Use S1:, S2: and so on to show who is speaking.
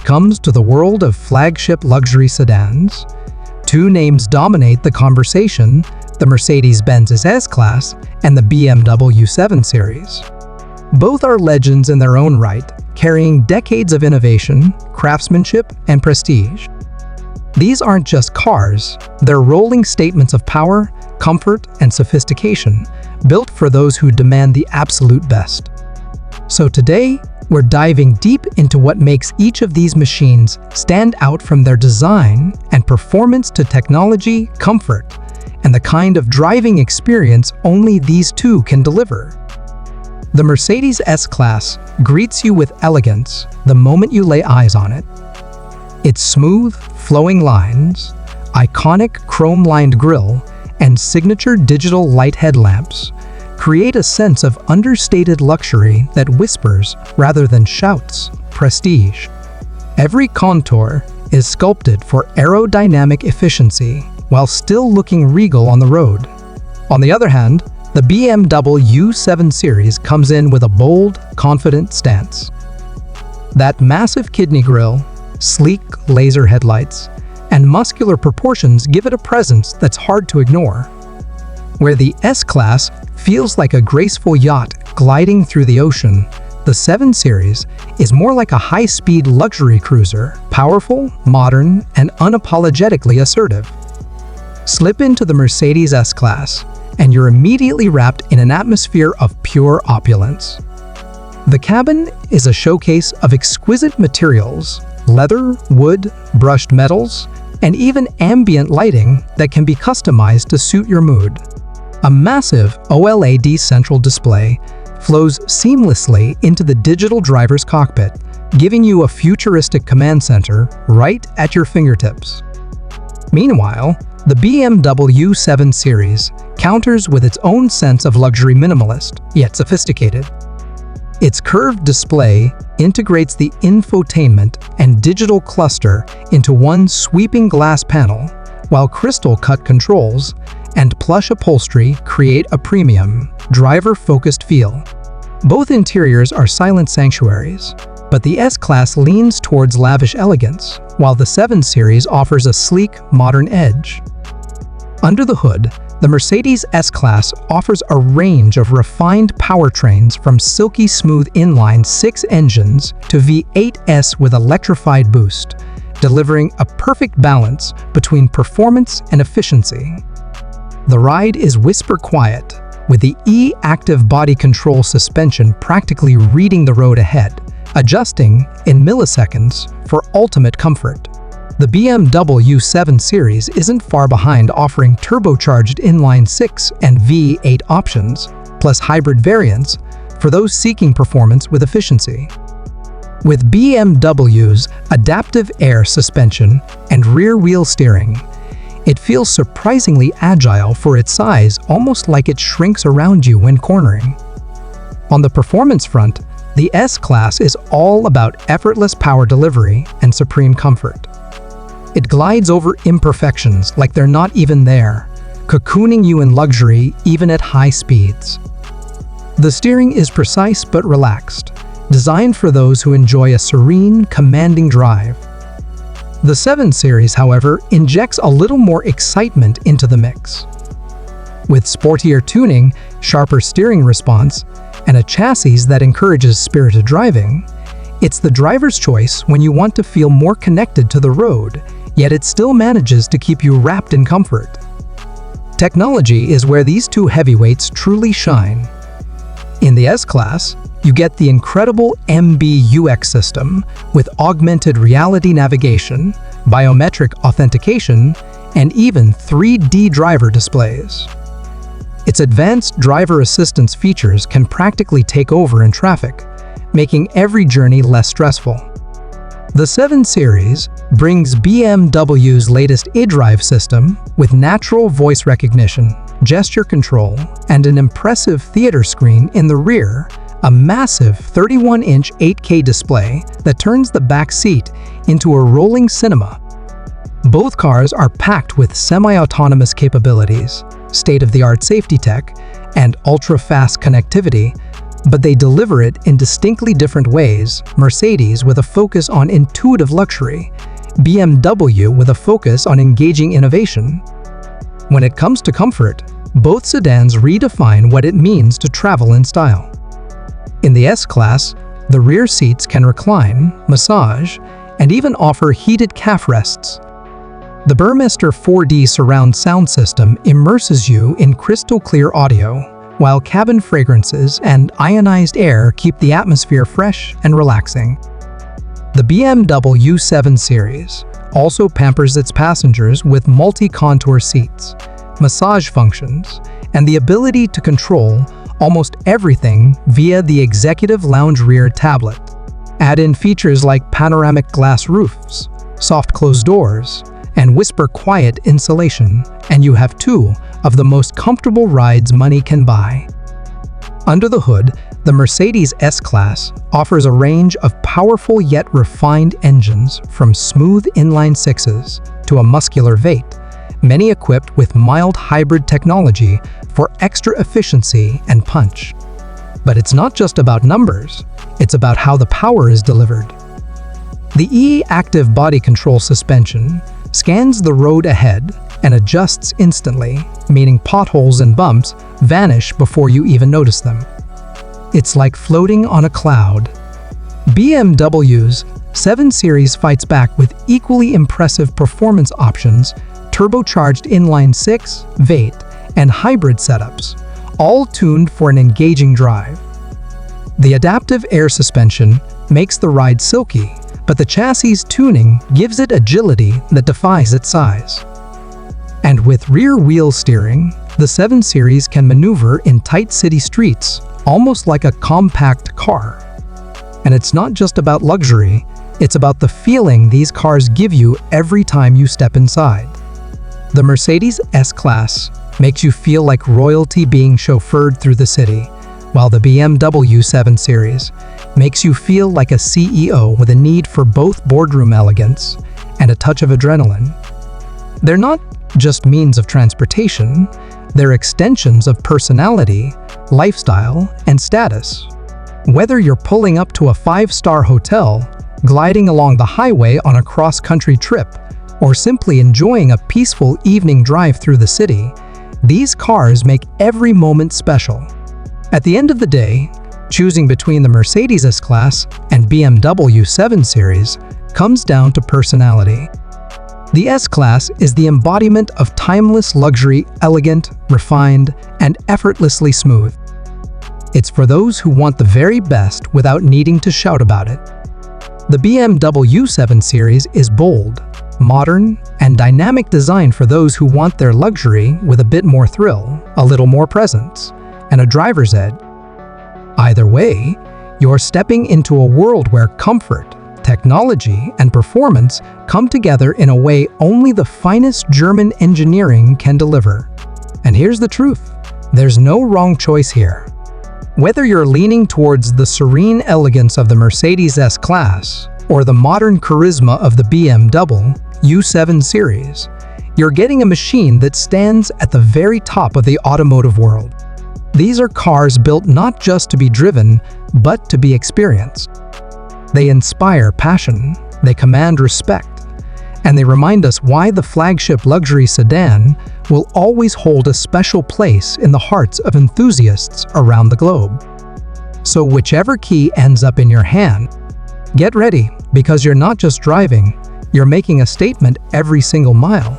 S1: comes to the world of flagship luxury sedans, two names dominate the conversation: the Mercedes-Benz S-Class and the BMW 7 Series. Both are legends in their own right, carrying decades of innovation, craftsmanship, and prestige. These aren't just cars, they're rolling statements of power, comfort, and sophistication, built for those who demand the absolute best. So today, we're diving deep into what makes each of these machines stand out, from their design and performance to technology, comfort, and the kind of driving experience only these two can deliver. The Mercedes S-Class greets you with elegance the moment you lay eyes on it. Its smooth, flowing lines, iconic chrome-lined grille, and signature digital light headlamps create a sense of understated luxury that whispers rather than shouts prestige. Every contour is sculpted for aerodynamic efficiency while still looking regal on the road. On the other hand, the BMW 7 Series comes in with a bold, confident stance. That massive kidney grille, sleek laser headlights, and muscular proportions give it a presence that's hard to ignore. Where the S-Class feels like a graceful yacht gliding through the ocean, the 7 Series is more like a high-speed luxury cruiser, powerful, modern, and unapologetically assertive. Slip into the Mercedes S-Class, and you're immediately wrapped in an atmosphere of pure opulence. The cabin is a showcase of exquisite materials: leather, wood, brushed metals, and even ambient lighting that can be customized to suit your mood. A massive OLED central display flows seamlessly into the digital driver's cockpit, giving you a futuristic command center right at your fingertips. Meanwhile, the BMW 7 Series counters with its own sense of luxury, minimalist, yet sophisticated. Its curved display integrates the infotainment and digital cluster into one sweeping glass panel, while crystal-cut controls and plush upholstery create a premium, driver-focused feel. Both interiors are silent sanctuaries, but the S-Class leans towards lavish elegance, while the 7 Series offers a sleek, modern edge. Under the hood, the Mercedes S-Class offers a range of refined powertrains, from silky smooth inline-6 engines to V8s with electrified boost, delivering a perfect balance between performance and efficiency. The ride is whisper quiet, with the E-Active body control suspension practically reading the road ahead, adjusting in milliseconds for ultimate comfort. The BMW 7 Series isn't far behind, offering turbocharged inline-6 and V8 options, plus hybrid variants for those seeking performance with efficiency. With BMW's adaptive air suspension and rear-wheel steering, it feels surprisingly agile for its size, almost like it shrinks around you when cornering. On the performance front, the S-Class is all about effortless power delivery and supreme comfort. It glides over imperfections like they're not even there, cocooning you in luxury even at high speeds. The steering is precise but relaxed, designed for those who enjoy a serene, commanding drive. The 7 Series, however, injects a little more excitement into the mix. With sportier tuning, sharper steering response, and a chassis that encourages spirited driving, it's the driver's choice when you want to feel more connected to the road, yet it still manages to keep you wrapped in comfort. Technology is where these two heavyweights truly shine. In the S-Class, you get the incredible MBUX system with augmented reality navigation, biometric authentication, and even 3D driver displays. Its advanced driver assistance features can practically take over in traffic, making every journey less stressful. The 7 Series brings BMW's latest iDrive system with natural voice recognition, gesture control, and an impressive theater screen in the rear, a massive 31-inch 8K display that turns the back seat into a rolling cinema. Both cars are packed with semi-autonomous capabilities, state-of-the-art safety tech, and ultra-fast connectivity, But they deliver it in distinctly different ways. Mercedes with a focus on intuitive luxury, BMW with a focus on engaging innovation. When it comes to comfort, both sedans redefine what it means to travel in style. In the S-Class, the rear seats can recline, massage, and even offer heated calf rests. The Burmester 4D surround sound system immerses you in crystal-clear audio, while cabin fragrances and ionized air keep the atmosphere fresh and relaxing. The BMW 7 Series also pampers its passengers with multi-contour seats, massage functions, and the ability to control almost everything via the executive lounge rear tablet. Add in features like panoramic glass roofs, soft closed doors, and whisper quiet insulation, and you have two of the most comfortable rides money can buy. Under the hood, the Mercedes S-Class offers a range of powerful yet refined engines, from smooth inline sixes to a muscular V8, many equipped with mild hybrid technology for extra efficiency and punch. But it's not just about numbers, it's about how the power is delivered. The E-Active body control suspension scans the road ahead and adjusts instantly, meaning potholes and bumps vanish before you even notice them. It's like floating on a cloud. BMW's 7 Series fights back with equally impressive performance options, turbocharged inline-six, V8, and hybrid setups, all tuned for an engaging drive. The adaptive air suspension makes the ride silky, but the chassis tuning gives it agility that defies its size. And with rear-wheel steering, the 7 Series can maneuver in tight city streets, almost like a compact car. And it's not just about luxury, it's about the feeling these cars give you every time you step inside. The Mercedes S-Class makes you feel like royalty being chauffeured through the city, while the BMW 7 Series makes you feel like a CEO with a need for both boardroom elegance and a touch of adrenaline. They're not just means of transportation, they're extensions of personality, lifestyle, and status. Whether you're pulling up to a 5-star hotel, gliding along the highway on a cross-country trip, or simply enjoying a peaceful evening drive through the city, these cars make every moment special. At the end of the day, choosing between the Mercedes S-Class and BMW 7 Series comes down to personality. The S-Class is the embodiment of timeless luxury, elegant, refined, and effortlessly smooth. It's for those who want the very best without needing to shout about it. The BMW 7 Series is bold, modern, and dynamic design for those who want their luxury with a bit more thrill, a little more presence, and a driver's ed. Either way, you're stepping into a world where comfort, technology, and performance come together in a way only the finest German engineering can deliver. And here's the truth, there's no wrong choice here. Whether you're leaning towards the serene elegance of the Mercedes S-Class or the modern charisma of the BMW 7 Series, you're getting a machine that stands at the very top of the automotive world. These are cars built not just to be driven, but to be experienced. They inspire passion, they command respect, and they remind us why the flagship luxury sedan will always hold a special place in the hearts of enthusiasts around the globe. So whichever key ends up in your hand, get ready, because you're not just driving, you're making a statement every single mile.